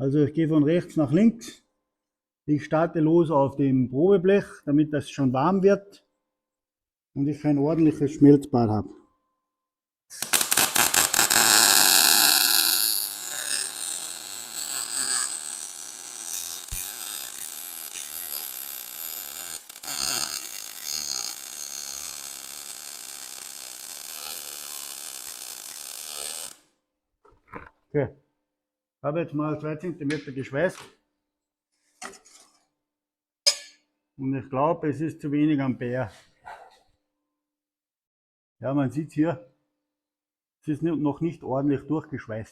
Also ich gehe von rechts nach links. Ich starte los auf dem Probeblech, damit das schon warm wird und ich ein ordentliches Schmelzbad habe. Okay. Ich habe jetzt mal 2 cm geschweißt und ich glaube, es ist zu wenig Ampere. Ja, man sieht hier, es ist noch nicht ordentlich durchgeschweißt.